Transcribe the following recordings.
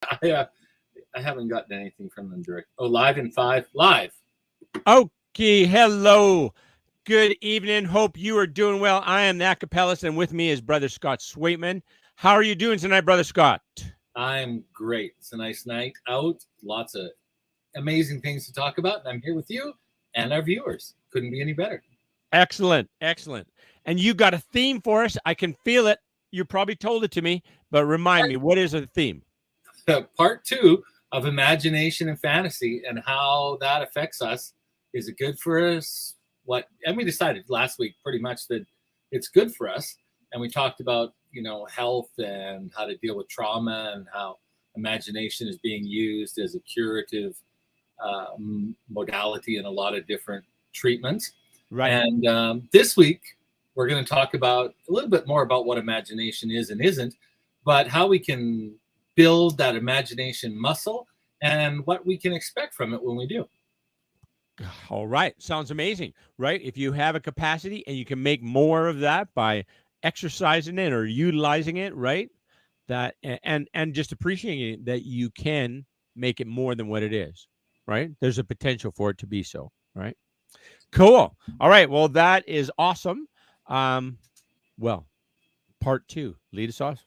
I, uh, I haven't gotten anything from them direct. Oh, live in 5 live. Okay, hello. Good evening. Hope you are doing well. I am Nat Capellis, and with me is Brother Scott Sweetman. How are you doing tonight, Brother Scott? I'm great. It's a nice night out. Lots of amazing things to talk about, and I'm here with you and our viewers. Couldn't be any better. Excellent, excellent. And you got a theme for us. I can feel it. You probably told it to me, but remind me, what is the theme? Part 2 of imagination and fantasy and how that affects us. Is it good for us? And we decided last week pretty much that it's good for us. And we talked about, health and how to deal with trauma and how imagination is being used as a curative modality in a lot of different treatments. Right. And this week, we're going to talk about a little bit more about what imagination is and isn't, but how we can build that imagination muscle and what we can expect from it when we do. All right. Sounds amazing, right? If you have a capacity and you can make more of that by exercising it or utilizing it, right? That and just appreciating that you can make it more than what it is, right? There's a potential for it to be so, right? Cool. All right. Well, that is awesome. Well, part 2. Lead us off.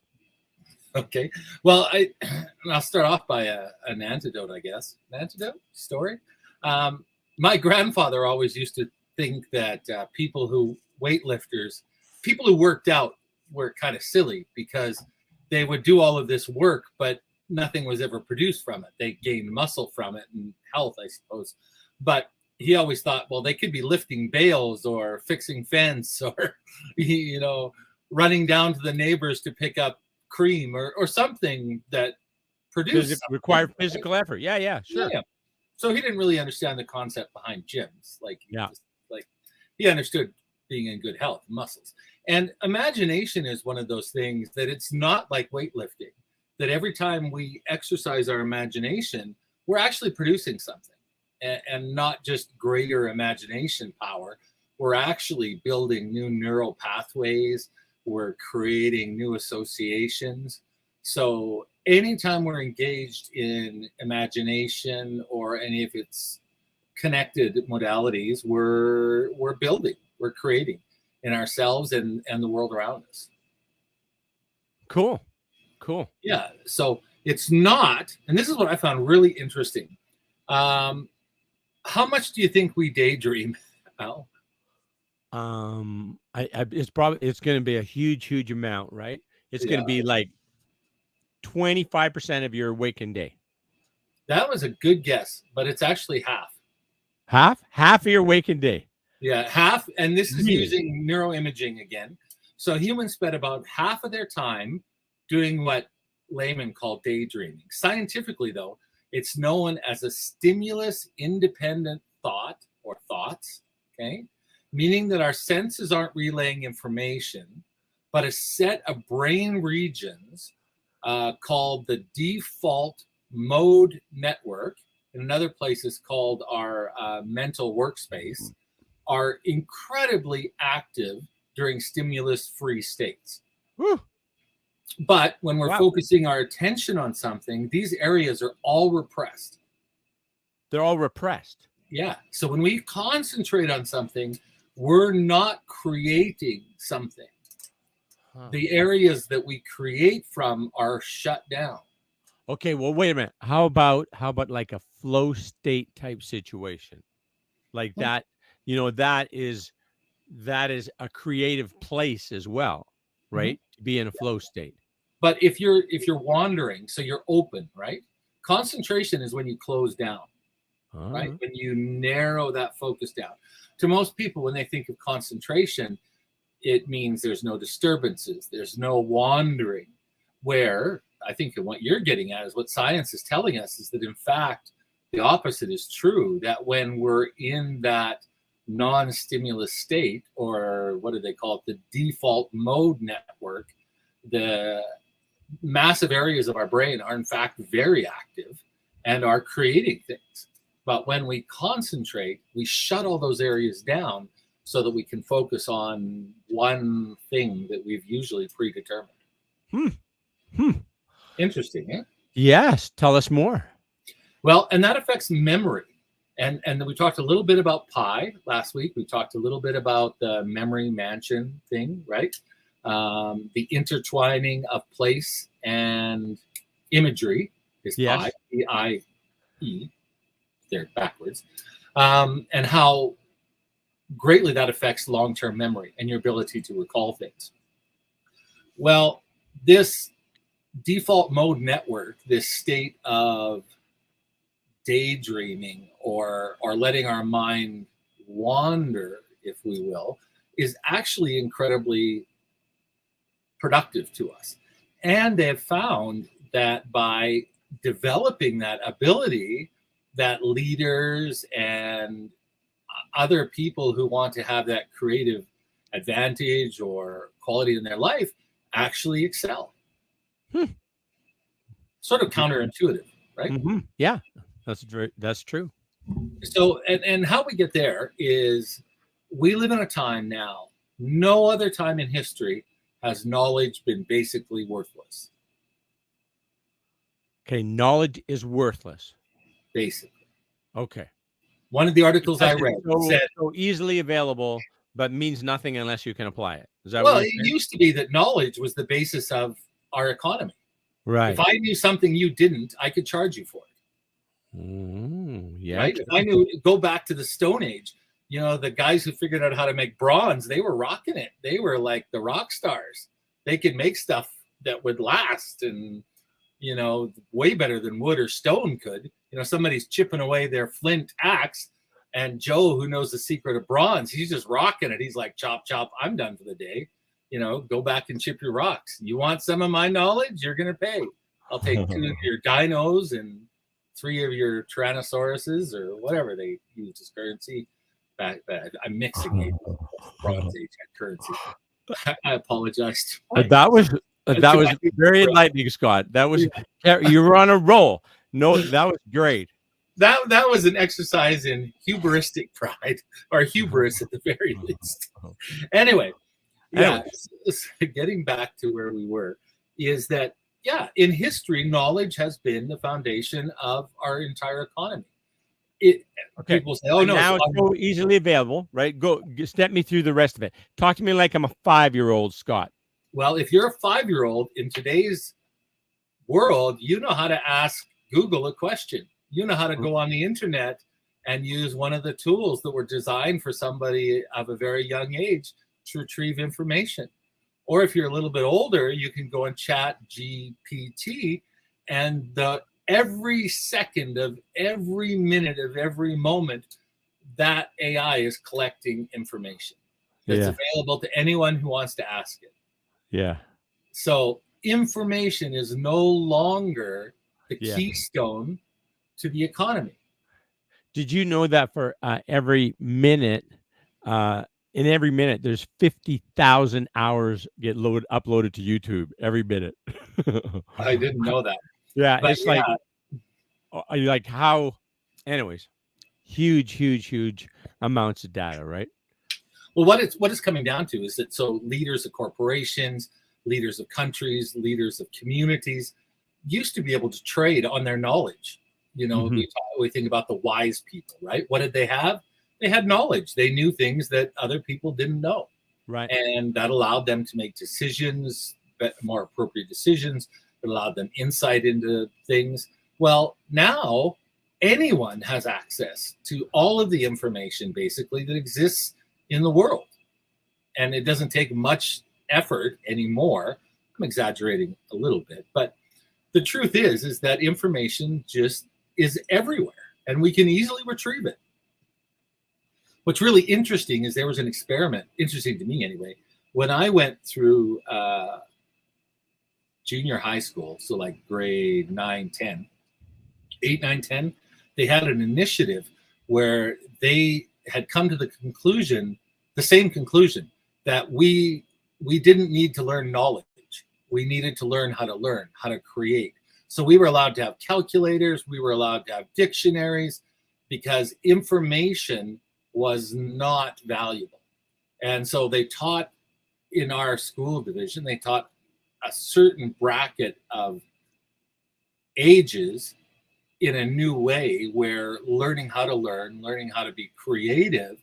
Okay. Well, I'll start off by an antidote, I guess. An antidote story. My grandfather always used to think that people who worked out were kind of silly because they would do all of this work, but nothing was ever produced from it. They gained muscle from it and health, I suppose. But he always thought, well, they could be lifting bales or fixing fence or, running down to the neighbors to pick up cream or something that produced. Does it require physical effort? Yeah, sure. Yeah. So he didn't really understand the concept behind gyms. Yeah. He understood being in good health, muscles. And imagination is one of those things that it's not like weightlifting, that every time we exercise our imagination, we're actually producing something and not just greater imagination power. We're actually building new neural pathways. We're creating new associations. So anytime we're engaged in imagination or any of its connected modalities, we're building, we're creating in ourselves and the world around us. Cool. Yeah. So it's not, and this is what I found really interesting. How much do you think we daydream, Al? It's going to be a huge amount, right? It's going to be like 25% of your waking day. That was a good guess, but it's actually half. Half of your waking day. Yeah, half. And this is using neuroimaging again. So humans spend about half of their time doing what laymen call daydreaming. Scientifically, though, it's known as a stimulus independent thought or thoughts, okay? Meaning that our senses aren't relaying information, but a set of brain regions called the default mode network, in another place is called our mental workspace, are incredibly active during stimulus-free states. Whew. But when we're focusing our attention on something, these areas are all repressed. They're all repressed. Yeah. So when we concentrate on something, we're not creating something. The areas that we create from are shut down. Okay, well, wait a minute. How about like a flow state type situation? Like that, that is a creative place as well, right? To be in a flow state. But if you're wandering, so you're open, right? Concentration is when you close down, right? When you narrow that focus down. To most people, when they think of concentration, it means there's no disturbances, there's no wandering. Where I think what you're getting at is what science is telling us is that, in fact, the opposite is true, that when we're in that non-stimulus state, or what do they call it, the default mode network, the massive areas of our brain are in fact very active and are creating things. But when we concentrate, we shut all those areas down so that we can focus on one thing that we've usually predetermined. Interesting, yeah? Yes, tell us more. Well, and that affects memory. And then we talked a little bit about pi last week. We talked a little bit about the memory mansion thing, right? The intertwining of place and imagery is pi, Yes. P-I-E, they're backwards, and how greatly that affects long-term memory and your ability to recall things. Well, this default mode network, this state of daydreaming or letting our mind wander, if we will, is actually incredibly productive to us. And they've found that by developing that ability, that leaders and other people who want to have that creative advantage or quality in their life actually excel. Sort of counterintuitive, right? Mm-hmm. Yeah, that's true. So, and how we get there is we live in a time now, no other time in history has knowledge been basically worthless. Okay, knowledge is worthless. Basically. Okay. One of the articles I read said so easily available, but means nothing unless you can apply it. Is that well, what it used to be that knowledge was the basis of our economy. right? If I knew something you didn't, I could charge you for it. Yeah. Right. If I knew, go back to the Stone Age, you know, the guys who figured out how to make bronze, they were rocking it. They were like the rock stars. They could make stuff that would last and, you know, way better than wood or stone could. You know, somebody's chipping away their flint axe, and Joe, who knows the secret of bronze, he's just rocking it. He's like, chop, chop, I'm done for the day. You know, go back and chip your rocks. You want some of my knowledge? You're going to pay. I'll take 2 of your dinos and 3 of your Tyrannosauruses or whatever they used as currency. I'm mixing it. Bronze Age had currency. I apologize. That was very enlightening, Scott. That was you were on a roll. No, that was great. That was an exercise in hubristic pride, or hubris at the very least. Anyway, yeah, getting back to where we were, is that, yeah, in history, knowledge has been the foundation of our entire economy. People say, oh, no. Now it's so easily available, right? Step me through the rest of it. Talk to me like I'm a 5-year-old, Scott. Well, if you're a 5-year-old in today's world, you know how to ask Google a question. You know how to go on the internet and use one of the tools that were designed for somebody of a very young age to retrieve information. Or if you're a little bit older, you can go and chat GPT, and every second of every minute of every moment, that AI is collecting information that's available to anyone who wants to ask it. Yeah. So information is no longer the keystone to the economy. Did you know that for every minute, in every minute, there's 50,000 hours get uploaded to YouTube every minute? I didn't know that. Yeah, but it's like how, anyways, huge amounts of data, right? Well, what it's coming down to is that so leaders of corporations, leaders of countries, leaders of communities used to be able to trade on their knowledge. You know, we think about the wise people, right? What did they have? They had knowledge. They knew things that other people didn't know. Right. And that allowed them to make decisions, more appropriate decisions. It allowed them insight into things. Well, now anyone has access to all of the information basically that exists in the world. And it doesn't take much effort anymore. I'm exaggerating a little bit, but the truth is that information just is everywhere and we can easily retrieve it. What's really interesting is there was an experiment, interesting to me anyway, when I went through junior high school, so like grade 9, 10, 8, 9, 10, they had an initiative where they had come to the same conclusion, that we didn't need to learn knowledge. We needed to learn, how to create. So we were allowed to have calculators, we were allowed to have dictionaries, because information was not valuable. And so they taught, in our school division, they taught a certain bracket of ages in a new way where learning how to learn, learning how to be creative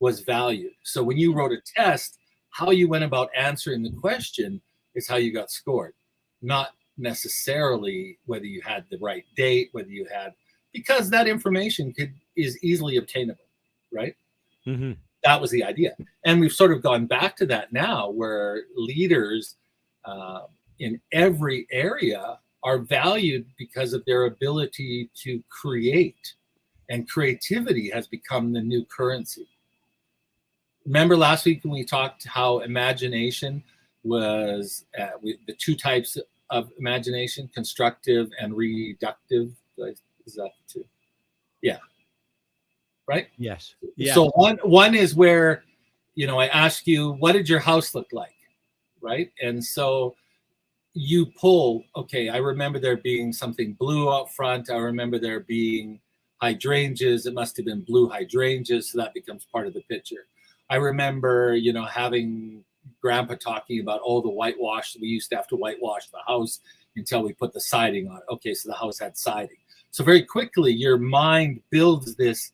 was valued. So when you wrote a test, how you went about answering the question is how you got scored, not necessarily whether you had the right date, whether you had, because that information is easily obtainable, right? Mm-hmm. That was the idea. And we've sort of gone back to that now, where leaders in every area are valued because of their ability to create, and creativity has become the new currency. Remember last week when we talked how imagination was the two types of imagination, constructive and reductive? Is that the two? Yeah. Right? Yes. Yeah. So one is where, I ask you, what did your house look like? Right? And so you pull, okay, I remember there being something blue out front. I remember there being hydrangeas. It must have been blue hydrangeas. So that becomes part of the picture. I remember, having grandpa talking about, the whitewash. We used to have to whitewash the house until we put the siding on it. Okay, so the house had siding. So very quickly, your mind builds this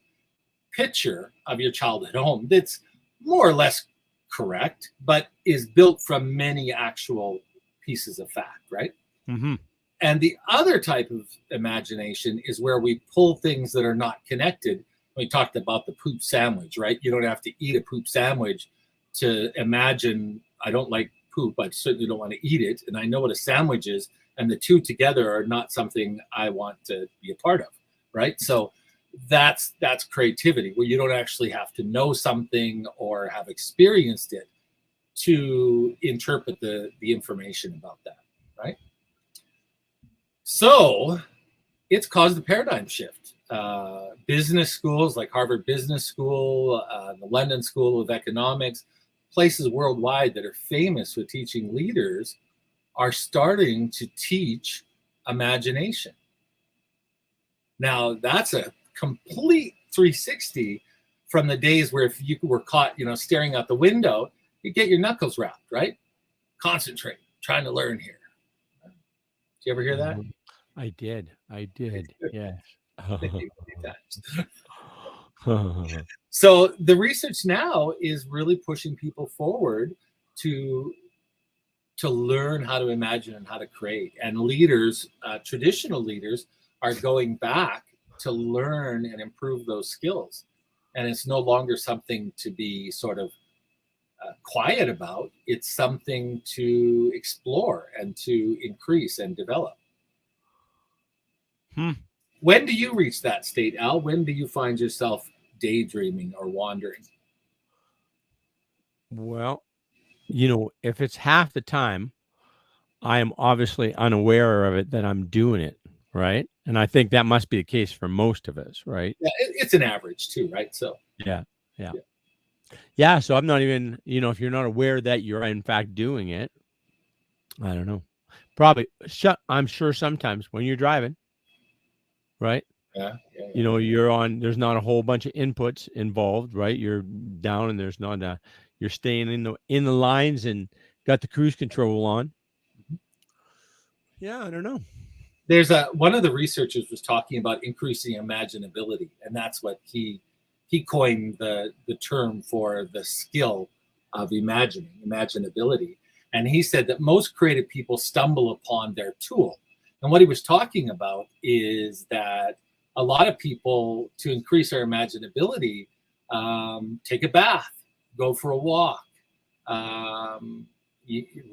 picture of your childhood home that's more or less correct, but is built from many actual pieces of fact, right? Mm-hmm. And the other type of imagination is where we pull things that are not connected. We talked about the poop sandwich, right? You don't have to eat a poop sandwich to imagine, I don't like poop. I certainly don't want to eat it. And I know what a sandwich is. And the two together are not something I want to be a part of, right? So that's creativity, where you don't actually have to know something or have experienced it to interpret the information about that, right? So it's caused a paradigm shift. Business schools like Harvard Business School, the London School of Economics, places worldwide that are famous for teaching leaders are starting to teach imagination. Now, that's a complete 360 from the days where if you were caught, staring out the window, you get your knuckles wrapped, right? Concentrate, trying to learn here. Did you ever hear that? I did. Yes. So the research now is really pushing people forward to learn how to imagine and how to create. And leaders, traditional leaders, are going back to learn and improve those skills. And it's no longer something to be sort of quiet about. It's something to explore and to increase and develop. When do you reach that state, Al? When do you find yourself daydreaming or wandering? Well, if it's half the time, I am obviously unaware of it that I'm doing it, right? And I think that must be the case for most of us, right? Yeah, it's an average too, right? So yeah. So I'm not even, if you're not aware that you're in fact doing it, I don't know. Probably, I'm sure sometimes when you're driving, right? Yeah. You're on. There's not a whole bunch of inputs involved, right? You're down, and there's not you're staying in the lines and got the cruise control on. Yeah, I don't know. There's one of the researchers was talking about increasing imaginability, and that's what he coined the term for the skill of imaginability. And he said that most creative people stumble upon their tool. And what he was talking about is that a lot of people, to increase our imaginability, take a bath, go for a walk,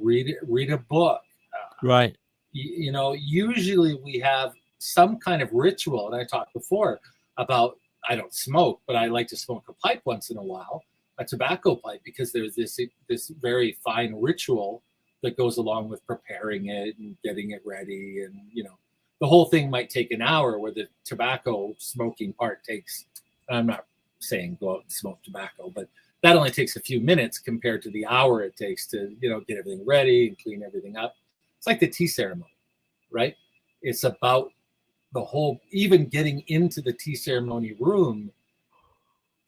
read a book. Right. Usually we have some kind of ritual. And I talked before about, I don't smoke, but I like to smoke a pipe once in a while, a tobacco pipe, because there's this very fine ritual that goes along with preparing it and getting it ready. And, the whole thing might take an hour, where the tobacco smoking part takes, I'm not saying go out and smoke tobacco, but that only takes a few minutes compared to the hour it takes to, get everything ready and clean everything up. It's like the tea ceremony, right? It's about the whole, even getting into the tea ceremony room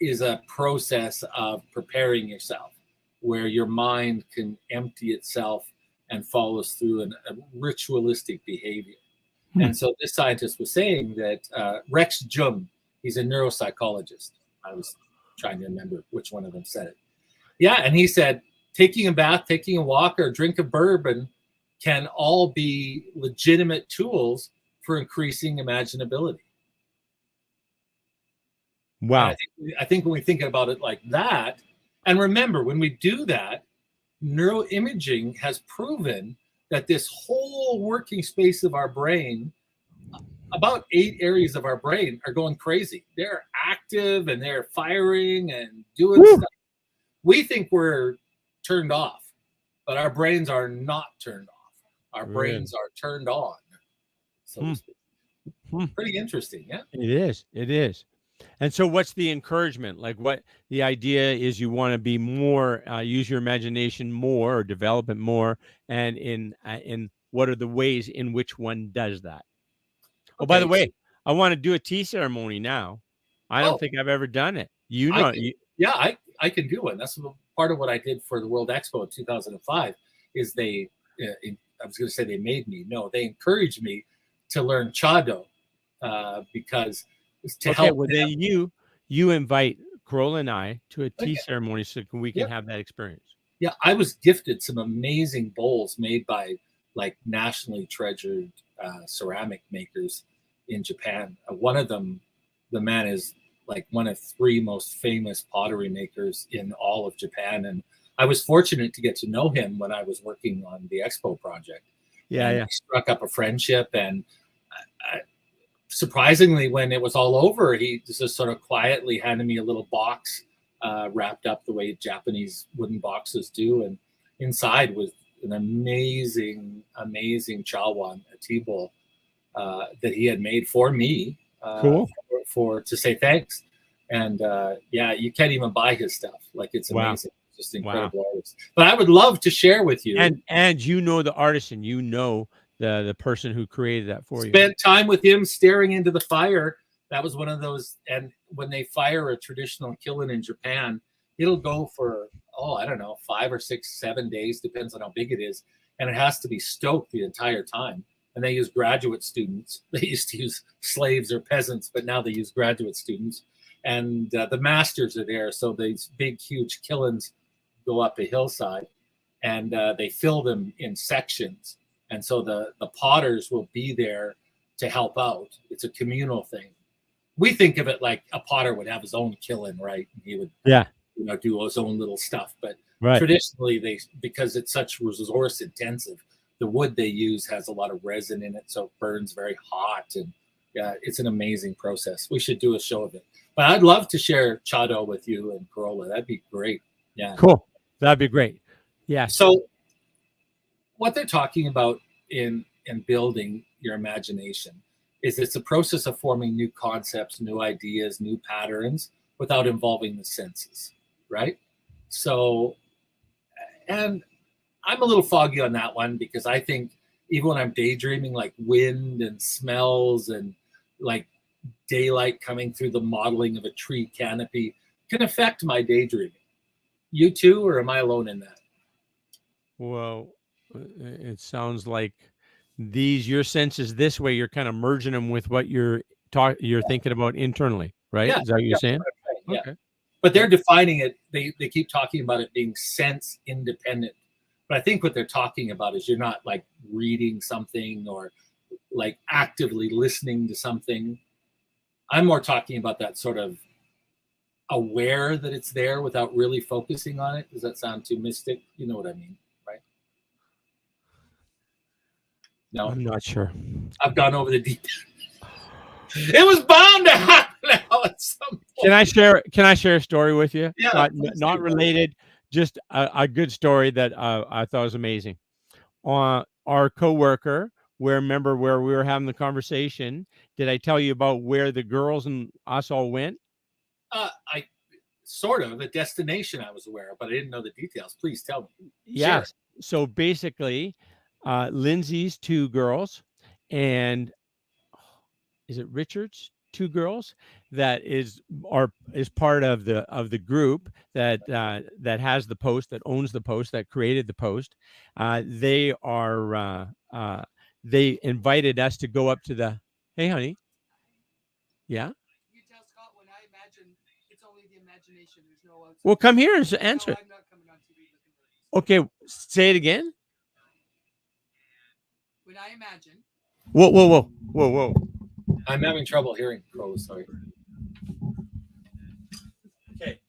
is a process of preparing yourself, where your mind can empty itself and follows through a ritualistic behavior. And so this scientist was saying that Rex Jung, he's a neuropsychologist. I was trying to remember which one of them said it. Yeah, and he said taking a bath, taking a walk, or a drink of bourbon can all be legitimate tools for increasing imaginability. Wow. I think when we think about it like that, and remember, when we do that, neuroimaging has proven that this whole working space of our brain, about 8 areas of our brain, are going crazy. They're active and they're firing and doing stuff. We think we're turned off, but our brains are not turned off. Our brains are turned on. So pretty interesting, yeah? It is. It is. And so what's the encouragement? Like, what the idea is, you want to be more, use your imagination more, or develop it more. And in what are the ways in which one does that? Oh, by the way, I want to do a tea ceremony now. I don't think I've ever done it. I can do one. That's part of what I did for the World Expo in 2005 is I was going to say they made me. No, they encouraged me to learn Chado because to help. Well, then you invite Carolla and I to a tea ceremony so we can have that experience. Yeah, I was gifted some amazing bowls made by like nationally treasured ceramic makers in Japan. One of them, the man is like one of 3 most famous pottery makers in all of Japan. And I was fortunate to get to know him when I was working on the Expo project. We struck up a friendship, and surprisingly, when it was all over, he just sort of quietly handed me a little box wrapped up the way Japanese wooden boxes do. And inside was an amazing chawan, a tea bowl that he had made for me to say thanks. And you can't even buy his stuff. Like, it's amazing. Just incredible artists. But I would love to share with you. And you know the artisan, you know the person who created that for you. Spent time with him staring into the fire. That was one of those. And when they fire a traditional kiln in Japan, it'll go for, 5 or 6, 7 days, depends on how big it is. And it has to be stoked the entire time. And they use graduate students. They used to use slaves or peasants, but now they use graduate students. And the masters are there. So these big, huge kilns go up a hillside, and they fill them in sections. And so the potters will be there to help out. It's a communal thing. We think of it like a potter would have his own kiln, right? And he would do his own little stuff. But traditionally, because it's such resource intensive, the wood they use has a lot of resin in it, so it burns very hot. And it's an amazing process. We should do a show of it. But I'd love to share Chado with you and Carolla. That'd be great. Yeah. Cool. That'd be great. Yeah. So what they're talking about in building your imagination is it's a process of forming new concepts, new ideas, new patterns without involving the senses, right? So, and I'm a little foggy on that one because I think even when I'm daydreaming, like wind and smells and like daylight coming through the modeling of a tree canopy can affect my daydreaming. You too, or am I alone in that? Well, it sounds like your senses this way, you're kind of merging them with what you're thinking about internally, right? Yeah, is that what you're saying? Right, okay. But they're defining it. They keep talking about it being sense independent. But I think what they're talking about is you're not like reading something or like actively listening to something. I'm more talking about that sort of aware that it's there without really focusing on it. Does that sound too mystic? You know what I mean, right? No, I'm not sure. I've gone over the deep. It was bound to happen at some point. Can I share a story with you? Yeah, not related, just a good story that I thought was amazing. Our coworker, remember where we were having the conversation? Did I tell you about where the girls and us all went? I sort of, the destination I was aware of, but I didn't know the details. Please tell me. Yes. Sure. So basically, Lindsay's 2 girls, and is it Richard's 2 girls that is part of the group that has the post, that owns the post, that created the post. They are they invited us to go up to the, hey, honey. Yeah. You tell Scott when I imagine it's only the imagination. There's no outside. Well, come here and answer. No, I'm not coming on TV looking for Okay. Say it again. When I imagine. Whoa. I'm having trouble hearing. Oh, sorry. Okay.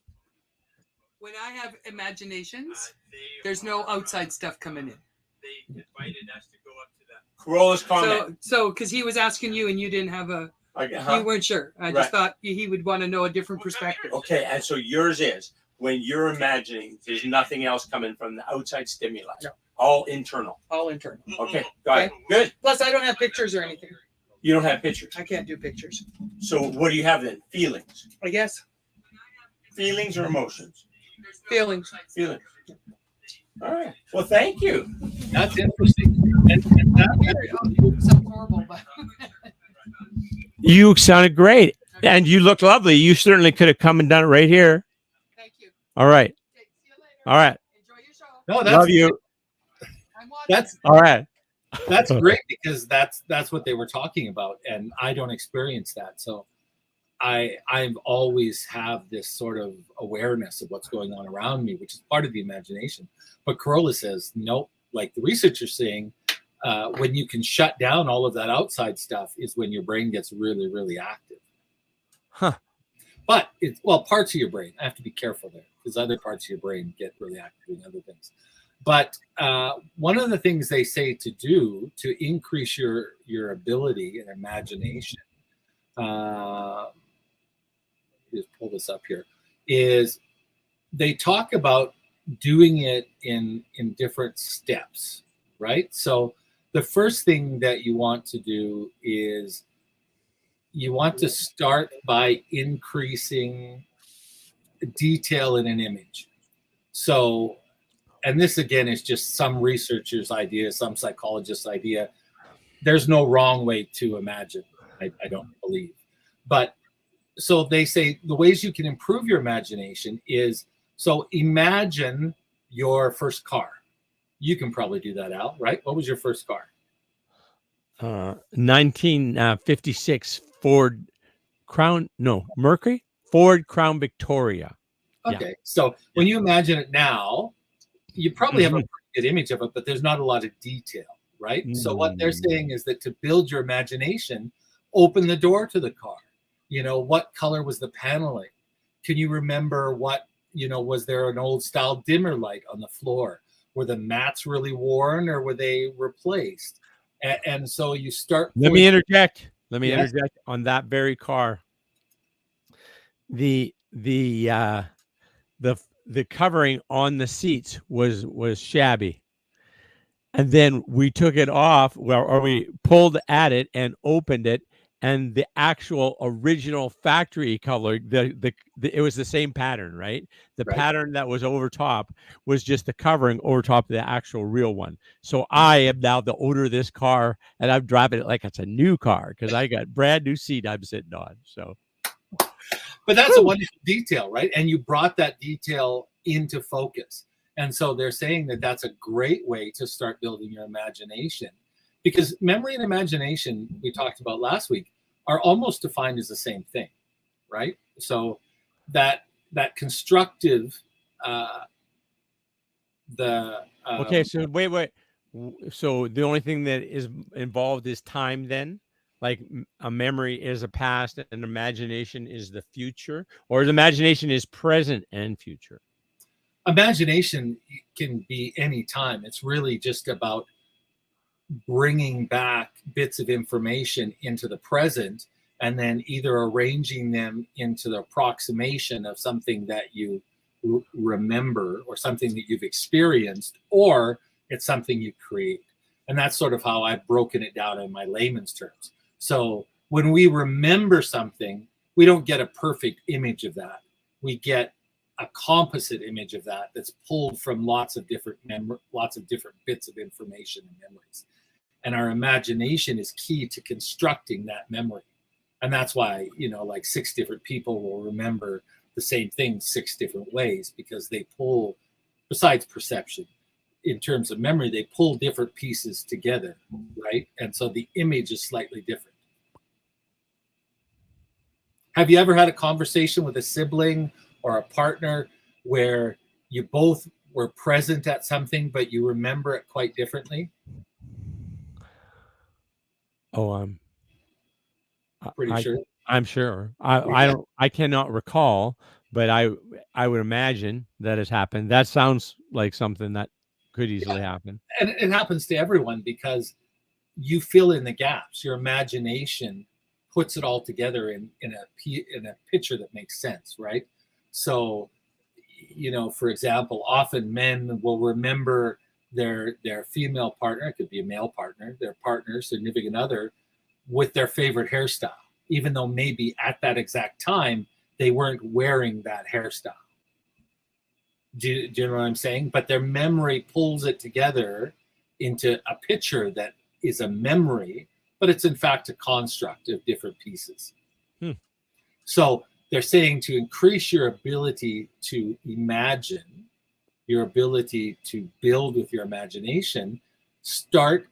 When I have imaginations, there's no outside stuff coming in. They invited us to go up to the Corollas comment. So because he was asking you and you didn't have a, you weren't sure. I just thought he would want to know a different perspective. Okay, and so yours is when you're imagining, there's nothing else coming from the outside stimuli. No. All internal. All internal. Okay, got it. Good. Plus, I don't have pictures or anything. You don't have pictures. I can't do pictures. So what do you have then? Feelings. I guess. Feelings or emotions? Feelings. Feelings. All right. Well, thank you. That's interesting. And that, Sounds horrible, but You sounded great. And you look lovely. You certainly could have come and done it right here. thank you. All right. Okay, see you later. All right. Enjoy your show. no, that's Love you. I'm watching. that's All right. that's great because that's what they were talking about, and I don't experience that. So I've always have this sort of awareness of what's going on around me, which is part of the imagination. But Carolla says nope. Like the research is saying, when you can shut down all of that outside stuff is when your brain gets really, really active. Huh. But parts of your brain. I have to be careful there because other parts of your brain get really active doing other things. But one of the things they say to do to increase your ability and imagination, just pull this up here, is they talk about doing it in different steps, right? So the first thing that you want to do is you want to start by increasing detail in an image. So, and this again is just some researcher's idea, some psychologist's idea. There's no wrong way to imagine, I don't believe. But so they say the ways you can improve your imagination is, so imagine your first car. You can probably do that, Al, right? What was your first car? 1956 Ford Crown, no, Mercury? Ford Crown Victoria. Okay, Yeah. so when you imagine it now, you probably have a pretty good image of it, but there's not a lot of detail, right? So what they're saying is that to build your imagination, open the door to the car. You know, what color was the paneling? Can you remember what, was there an old style dimmer light on the floor? Were the mats really worn or were they replaced? And so you start. Let me interject. Yes. Interject on that very car. The covering on the seats was shabby, and then we took it off, or we pulled at it and opened it, and the actual original factory color, it was the same pattern, right? The pattern that was over top was just the covering over top of the actual real one. So I am now the owner of this car, and I'm driving it like it's a new car because I got brand new seat I'm sitting on. So, but that's a wonderful detail, right? And you brought that detail into focus. And so they're saying that that's a great way to start building your imagination. Because memory and imagination, we talked about last week, are almost defined as the same thing, right? So that constructive, okay, so wait. So the only thing that is involved is time then? Like a memory is a past and imagination is the future? Or the imagination is present and future? Imagination can be any time. It's really just about bringing back bits of information into the present and then either arranging them into the approximation of something that you remember or something that you've experienced, or it's something you create. And that's sort of how I've broken it down in my layman's terms. So when we remember something, we don't get a perfect image of that. We get a composite image of that that's pulled from lots of different bits of information and memories. And our imagination is key to constructing that memory. And that's why, like 6 different people will remember the same thing 6 different ways, because they pull, besides perception, in terms of memory, they pull different pieces together, right? And so the image is slightly different. Have you ever had a conversation with a sibling or a partner where you both were present at something, but you remember it quite differently? Oh, pretty sure. I'm sure. I cannot recall, but I would imagine that has happened. That sounds like something that could easily happen. And it happens to everyone because you fill in the gaps. Your imagination puts it all together in a picture that makes sense, right? So, for example, often men will remember their female partner, it could be a male partner, their partner, significant other, with their favorite hairstyle, even though maybe at that exact time they weren't wearing that hairstyle. Do you know what I'm saying? But their memory pulls it together into a picture that is a memory, but it's in fact a construct of different pieces. So they're saying to increase your ability to imagine, your ability to build with your imagination, start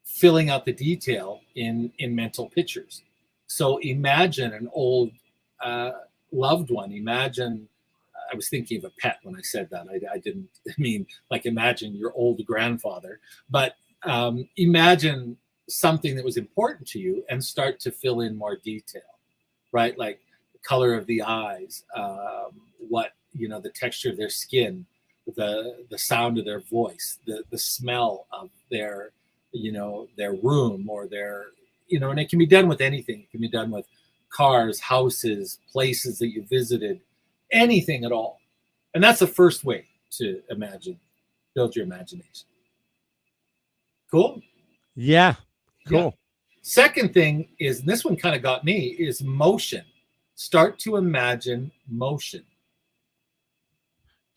filling out the detail in mental pictures. So imagine an old loved one. Imagine, I was thinking of a pet when I said that. I didn't mean like imagine your old grandfather, but imagine something that was important to you and start to fill in more detail, right? Like the color of the eyes, what, the texture of their skin, the sound of their voice, the smell of their, their room or their, and it can be done with anything. It can be done with cars, houses, places that you visited, anything at all. And that's the first way to imagine, build your imagination. Cool? Yeah, cool. Yeah. Second thing is, and this one kind of got me, is motion. Start to imagine motion.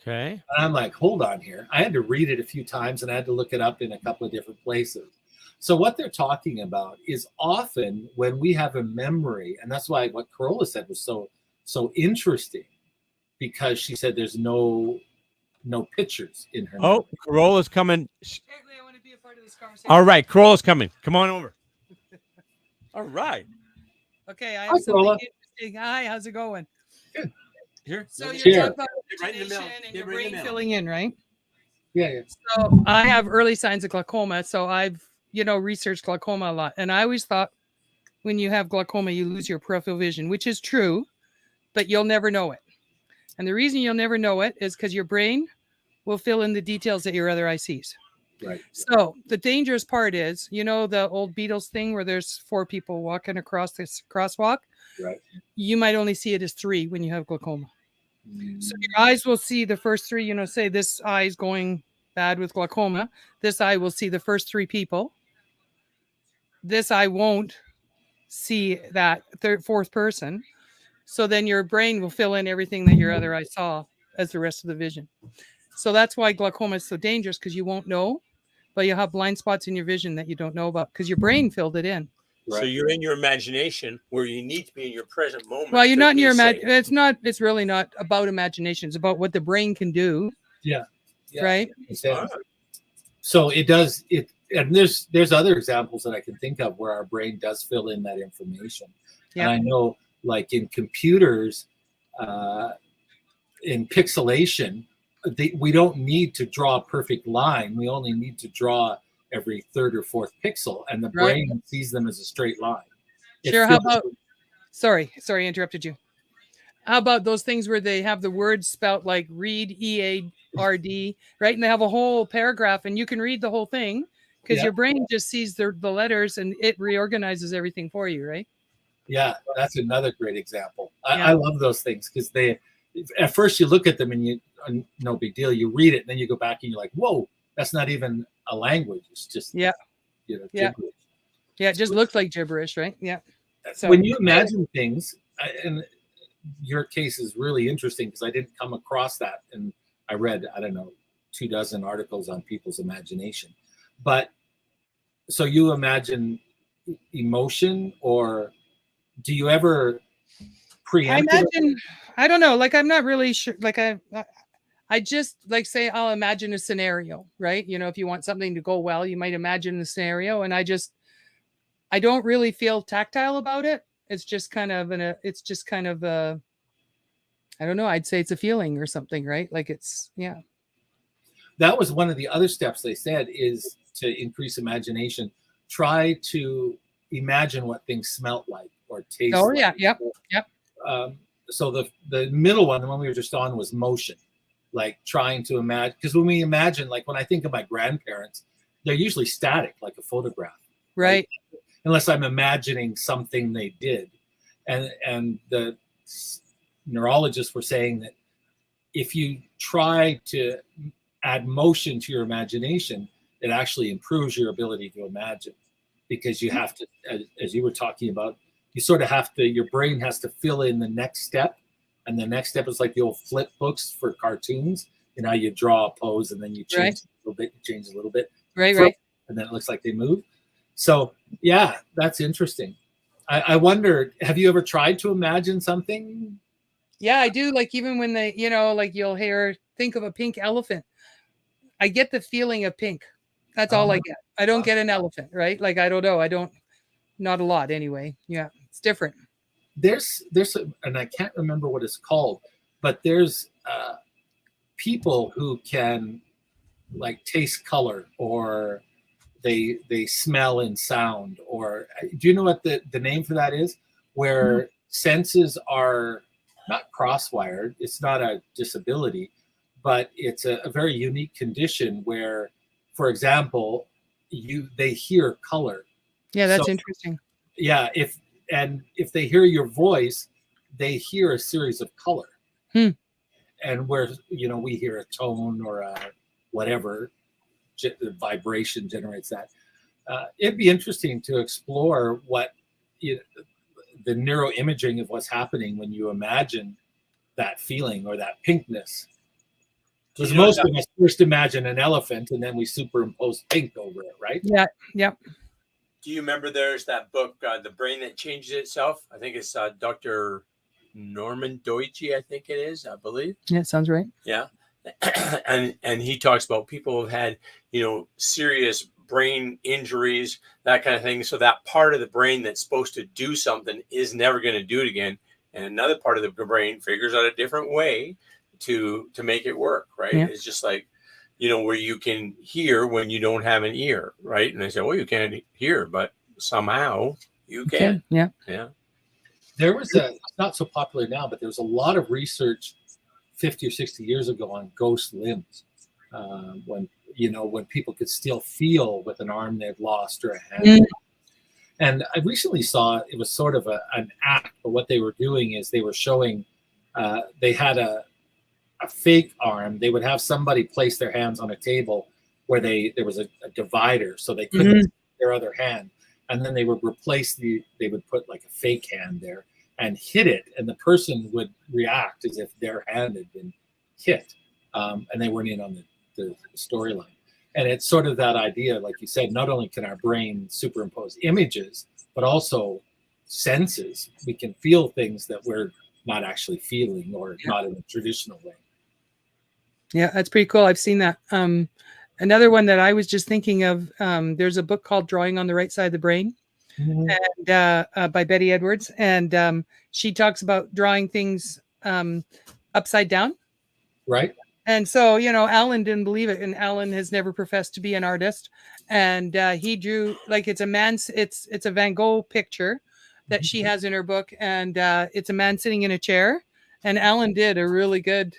Okay. And I'm like, hold on here. I had to read it a few times and I had to look it up in a couple of different places. So what they're talking about is often when we have a memory, and that's why what Carola said was so interesting, because she said there's no pictures in her memory. Oh, Carola's coming. Apparently, I want to be a part of this conversation. All right, Carola's coming. Come on over. All right. Okay, I have something interesting. Hi, how's it going? Good. Here. So you're talking about imagination and your brain filling in, right? Yeah. So I have early signs of glaucoma, so I've researched glaucoma a lot, and I always thought when you have glaucoma, you lose your peripheral vision, which is true, but you'll never know it. And the reason you'll never know it is because your brain will fill in the details that your other eye sees. Right. So the dangerous part is, the old Beatles thing where there's 4 people walking across this crosswalk. Right. You might only see it as 3 when you have glaucoma. So your eyes will see the first 3, say this eye is going bad with glaucoma. This eye will see the first 3 people. This eye won't see that fourth person. So then your brain will fill in everything that your other eye saw as the rest of the vision. So that's why glaucoma is so dangerous, because you won't know, but you'll have blind spots in your vision that you don't know about because your brain filled it in. Right. So you're in your imagination where you need to be in your present moment. Well, you're not in your imagination. It's really not about imagination. It's about what the brain can do. Yeah. Right. So it does it. And there's other examples that I can think of where our brain does fill in that information. Yeah. And I know, like in computers, in pixelation, we don't need to draw a perfect line. We only need to draw every third or fourth pixel, and the brain sees them as a straight line. Sure. How about? Sorry, I interrupted you. How about those things where they have the words spelt like read, EARD, right? And they have a whole paragraph, and you can read the whole thing because your brain just sees the letters and it reorganizes everything for you, right? Yeah, that's another great example. I love those things because they, at first you look at them and you, no big deal. You read it, and then you go back and you're like, whoa, that's not even a language. It's just gibberish. It just looks like gibberish, right? Yeah. So when you imagine things, and your case is really interesting because I didn't come across that, and I read 24 articles on people's imagination. But so you imagine emotion, or do you ever preempt? I don't know. Like I'm not really sure. Like I just like say I'll imagine a scenario, right? You know, if you want something to go well, you might imagine the scenario, and I don't really feel tactile about it. It's just kind of a I don't know, I'd say it's a feeling or something, right? Like it's yeah. That was one of the other steps they said is to increase imagination. Try to imagine what things smelt like or taste Oh like. yeah, yep, yep. So the middle one, the one we were just on, was motion, like trying to imagine. Because when we imagine, like when I think of my grandparents, they're usually static, like a photograph, Right. Unless I'm imagining something they did, and the neurologists were saying that if you try to add motion to your imagination, it actually improves your ability to imagine, because you have to, as you were talking about, you sort of have to, your brain has to fill in the next step. And the next step is like the old flip books for cartoons. You know, you draw a pose and then you change Right. a little bit, you change a little bit. Right, flip, right. And then it looks like they move. So yeah, that's interesting. I wonder, have you ever tried to imagine something? Yeah, I do. Like even when they, you know, like you'll think of a pink elephant. I get the feeling of pink. That's all I get. I don't get an elephant, right? Like I don't know. Not a lot anyway. Yeah, it's different. There's and I can't remember what it's called, but there's people who can like taste color, or they smell and sound, or do you know what the name for that is? Where senses are not cross-wired. It's not a disability, but it's a very unique condition where, for example, they hear color. Yeah, that's interesting. Yeah, if they hear your voice, they hear a series of color. And where, you know, we hear a tone or a whatever, the vibration generates that. It'd be interesting to explore what the neuroimaging of what's happening when you imagine that feeling or that pinkness. Because most of us first imagine an elephant and then we superimpose pink over it, right? Yeah, yeah. Do you remember there's that book, The Brain That Changes Itself? I think it's Dr. Norman Doidge, I think it is, I believe. Yeah, sounds right. Yeah. and he talks about people who have had, you know, serious brain injuries, that kind of thing. So that part of the brain that's supposed to do something is never going to do it again. And another part of the brain figures out a different way to make it work, right? Yeah. It's just like, you know, where you can hear when you don't have an ear, right? And they say, well, you can't hear, but somehow you can. Yeah. Yeah. There was it's not so popular now, but there was a lot of research 50 or 60 years ago on ghost limbs. When people could still feel with an arm they've lost or a hand. And I recently saw it was sort of an act, but what they were doing is they were showing they had a fake arm. They would have somebody place their hands on a table where there was a divider, so they couldn't see their other hand. And then they would they would put like a fake hand there and hit it, and the person would react as if their hand had been hit, and they weren't in on the storyline. And it's sort of that idea, like you said, not only can our brain superimpose images, but also senses. We can feel things that we're not actually feeling, or not in a traditional way. Yeah, that's pretty cool. I've seen that. Another one that I was just thinking of, there's a book called Drawing on the Right Side of the Brain, and by Betty Edwards. And she talks about drawing things upside down. Right. And so, you know, Alan didn't believe it. And Alan has never professed to be an artist. And he drew, like, it's a Van Gogh picture that she has in her book. And it's a man sitting in a chair. And Alan did a really good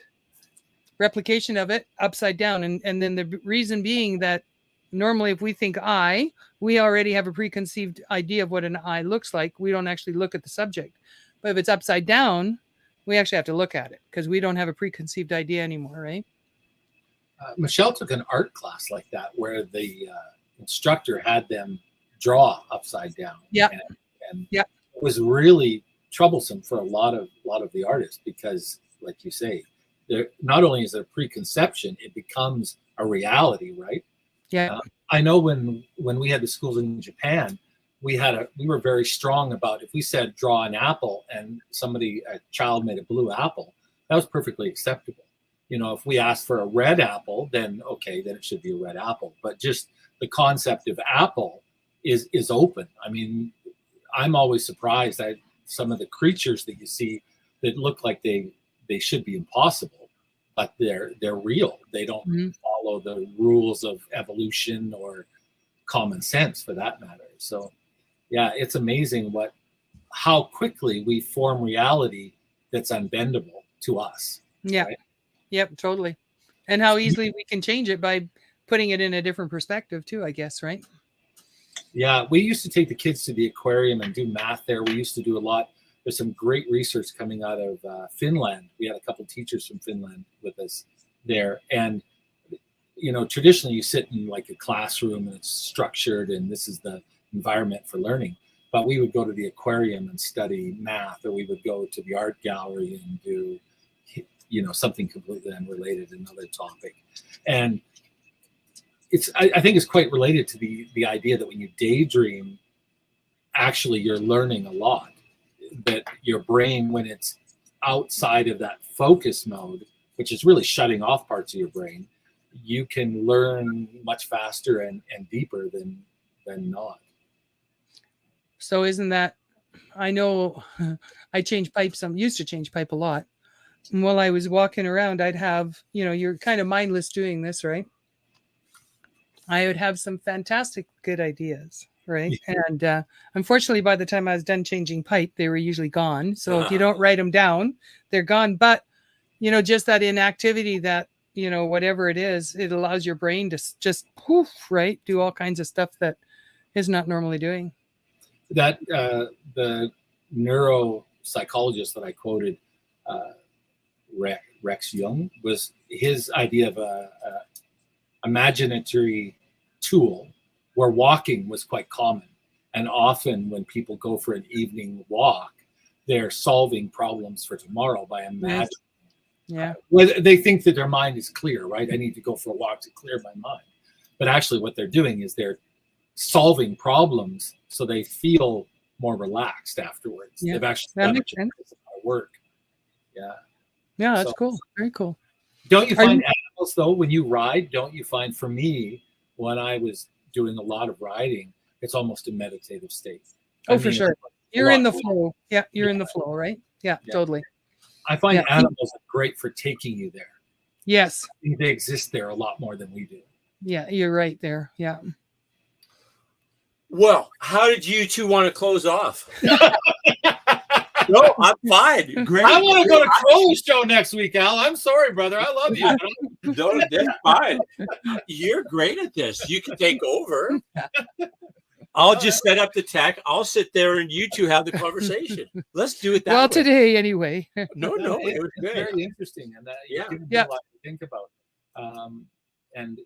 replication of it upside down. And then the reason being that normally if we think eye, we already have a preconceived idea of what an eye looks like. We don't actually look at the subject. But if it's upside down, we actually have to look at it because we don't have a preconceived idea anymore, right? Michelle took an art class like that where the instructor had them draw upside down. Yeah. And it was really troublesome for a lot of the artists because, like you say, not only is there preconception, it becomes a reality, right? Yeah. I know when we had the schools in Japan, we were very strong about if we said draw an apple and a child made a blue apple, that was perfectly acceptable. if we ask for a red apple, then okay, then it should be a red apple. But just the concept of apple is open. I mean, I'm always surprised at some of the creatures that you see that look like they should be impossible, but they're real. They don't follow the rules of evolution or common sense for that matter. So yeah, it's amazing how quickly we form reality that's unbendable to us. Yeah. Right? Yep, totally. And how easily we can change it by putting it in a different perspective too, I guess, right? Yeah, we used to take the kids to the aquarium and do math there. We used to do a lot. There's some great research coming out of Finland. We had a couple teachers from Finland with us there. And, traditionally you sit in like a classroom and it's structured and this is the environment for learning. But we would go to the aquarium and study math, or we would go to the art gallery and do, something completely unrelated, another topic. And I think it's quite related to the idea that when you daydream, actually you're learning a lot. That your brain, when it's outside of that focus mode, which is really shutting off parts of your brain, you can learn much faster and deeper than not. So isn't that, I know I change pipes. I used to change pipe a lot. And while I was walking around, I'd have, you're kind of mindless doing this, right? I would have some fantastic good ideas, right? And unfortunately, by the time I was done changing pipe, they were usually gone. So if you don't write them down, they're gone. But, just that inactivity, that, whatever it is, it allows your brain to just poof, right? Do all kinds of stuff that is not normally doing. That the neuropsychologist that I quoted, Rex Jung, was his idea of a imaginatory tool where walking was quite common. And often when people go for an evening walk, they're solving problems for tomorrow by imagining. Yeah. They think that their mind is clear, right? I need to go for a walk to clear my mind. But actually what they're doing is they're solving problems so they feel more relaxed afterwards. Yeah. They've actually That done makes sense. work. Yeah. Yeah, that's cool. Very cool. Don't you find animals, though, when you ride, don't you find, for me, when I was doing a lot of riding, it's almost a meditative state. For sure. You're in the flow. Yeah, you're in the flow, right? Yeah, totally. I find animals are great for taking you there. Yes. I think they exist there a lot more than we do. Yeah, you're right there. Yeah. Well, how did you two want to close off? No, I'm fine. Great. I want to go to Crowley's show next week, Al. I'm sorry, brother. I love you. No, that's fine. You're great at this. You can take over. I'll just set up the tech. I'll sit there and you two have the conversation. Let's do it that way. Well, today anyway. No, it was good. Very interesting, and Yeah. a lot to think about. And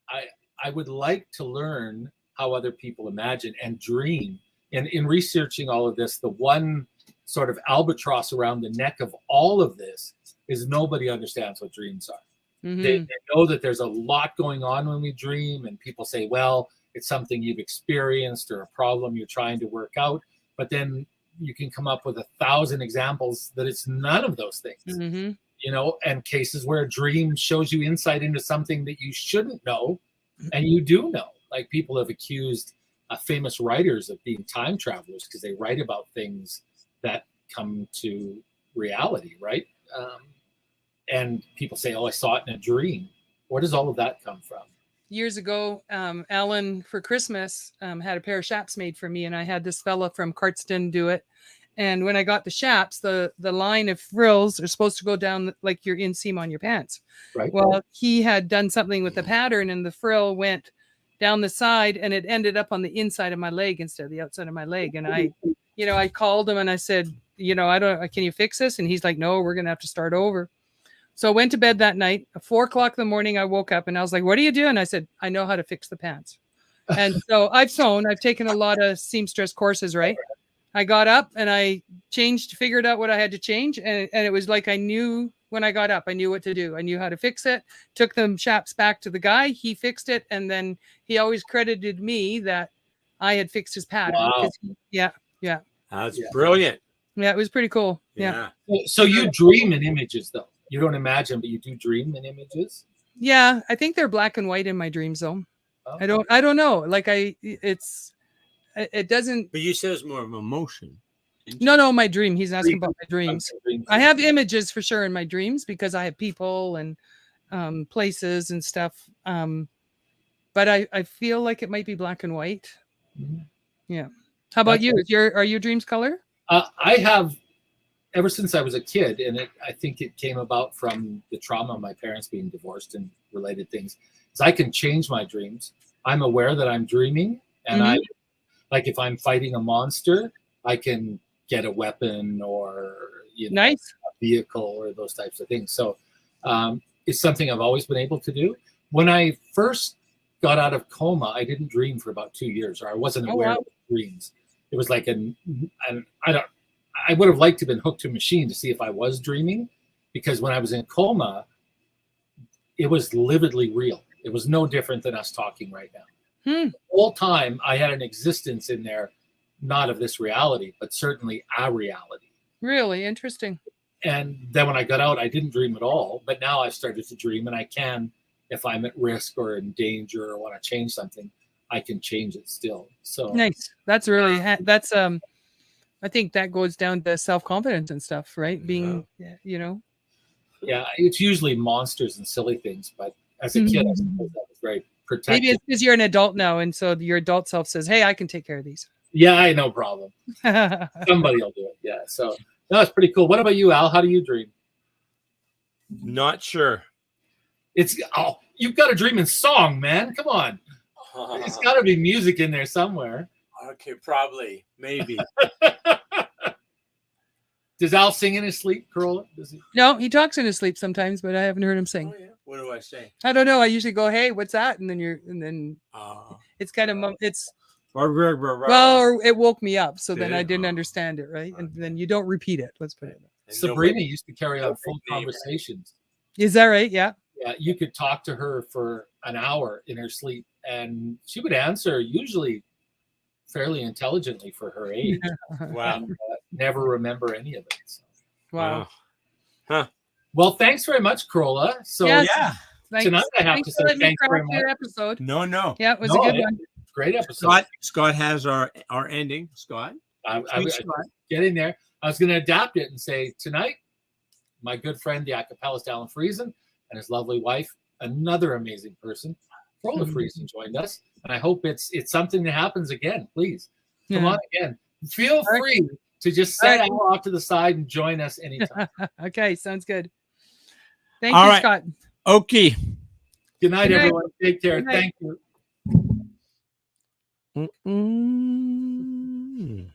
I would like to learn how other people imagine and dream. And in researching all of this, the one sort of albatross around the neck of all of this is nobody understands what dreams are. Mm-hmm. They know that there's a lot going on when we dream, and people say, well, it's something you've experienced or a problem you're trying to work out. But then you can come up with 1,000 examples that it's none of those things. Mm-hmm. And cases where a dream shows you insight into something that you shouldn't know, and you do know. Like, people have accused famous writers of being time travelers because they write about things that come to reality, right? And people say, oh, I saw it in a dream. Where does all of that come from? Years ago, Alan, for Christmas, had a pair of chaps made for me, and I had this fella from Cardston do it. And when I got the chaps, the line of frills are supposed to go down like your inseam on your pants. Right. Well, he had done something with the pattern, and the frill went down the side, and it ended up on the inside of my leg instead of the outside of my leg. And I called him and I said, can you fix this? And he's like, no, we're going to have to start over. So I went to bed that night. At 4:00 in the morning, I woke up and I was like, what are you doing? I said, I know how to fix the pants. And so I've taken a lot of seamstress courses, right? I got up and I figured out what I had to change. And it was like, I knew when I got up, I knew what to do. I knew how to fix it. Took them chaps back to the guy. He fixed it. And then he always credited me that I had fixed his pattern. Wow. Yeah. That's brilliant. Yeah, it was pretty cool. Yeah. So you dream in images, though. You don't imagine, but you do dream in images. Yeah, I think they're black and white in my dreams though. Oh. I don't know. Like it doesn't. But you said it's more of emotion. No, my dream. He's asking about my dreams. Dreams. I have images for sure in my dreams because I have people and places and stuff. But I feel like it might be black and white. Mhm. Yeah. How about you? Are your dreams color? I have, ever since I was a kid, and I think it came about from the trauma of my parents being divorced and related things. Is I can change my dreams. I'm aware that I'm dreaming, and I, like if I'm fighting a monster, I can get a weapon or Nice. a vehicle or those types of things. So it's something I've always been able to do. When I first got out of coma, I didn't dream for about 2 years, or I wasn't aware of dreams. It was like I would have liked to have been hooked to a machine to see if I was dreaming, because when I was in coma, it was lividly real. It was no different than us talking right now. The whole time I had an existence in there, not of this reality, but certainly a reality. Really interesting. And then when I got out, I didn't dream at all. But now I've started to dream, and I can, if I'm at risk or in danger or want to change something, I can change it still. So Nice. That's really I think that goes down to self-confidence and stuff, right? Being, yeah, it's usually monsters and silly things. But as a kid, I suppose that was very protective. Maybe it's because you're an adult now, and so your adult self says, "Hey, I can take care of these." Yeah, I no problem. Somebody will do it. Yeah. So no, it's pretty cool. What about you, Al? How do you dream? Not sure. You've got to dream in song, man. Come on. There's got to be music in there somewhere. Okay, probably, maybe. Does Al sing in his sleep, Corolla? Does he? No, he talks in his sleep sometimes, but I haven't heard him sing. Oh, yeah. What do I say? I don't know. I usually go, "Hey, what's that?" And then it's kind of Well, or it woke me up, so then I didn't understand it, right? And then you don't repeat it. Let's put it. Sabrina used to carry on full conversations. Is that right? Yeah. Yeah, you could talk to her for an hour in her sleep, and she would answer usually fairly intelligently for her age. Wow. And, never remember any of it. So. Wow. Huh. Well, thanks very much, Corolla. So Yes. Yeah. Thanks. tonight I have Thanks to for say letting me thanks very craft your much. episode. No. Yeah, it was No, a good one. Great episode. Scott has our ending. Scott. I Sweet was Scott. getting there. I was going to adapt it and say tonight, my good friend, the acapellist Alan Friesen, and his lovely wife, another amazing person, Corolla Friesen, joined us. And I hope it's something that happens again. Please come on again. Feel free to just set out off to the side and join us anytime. Okay, sounds good. Thank All you, right. Scott. Okay. Good night, Good night. everyone. Take care. Good night. Thank you. Mm-mm.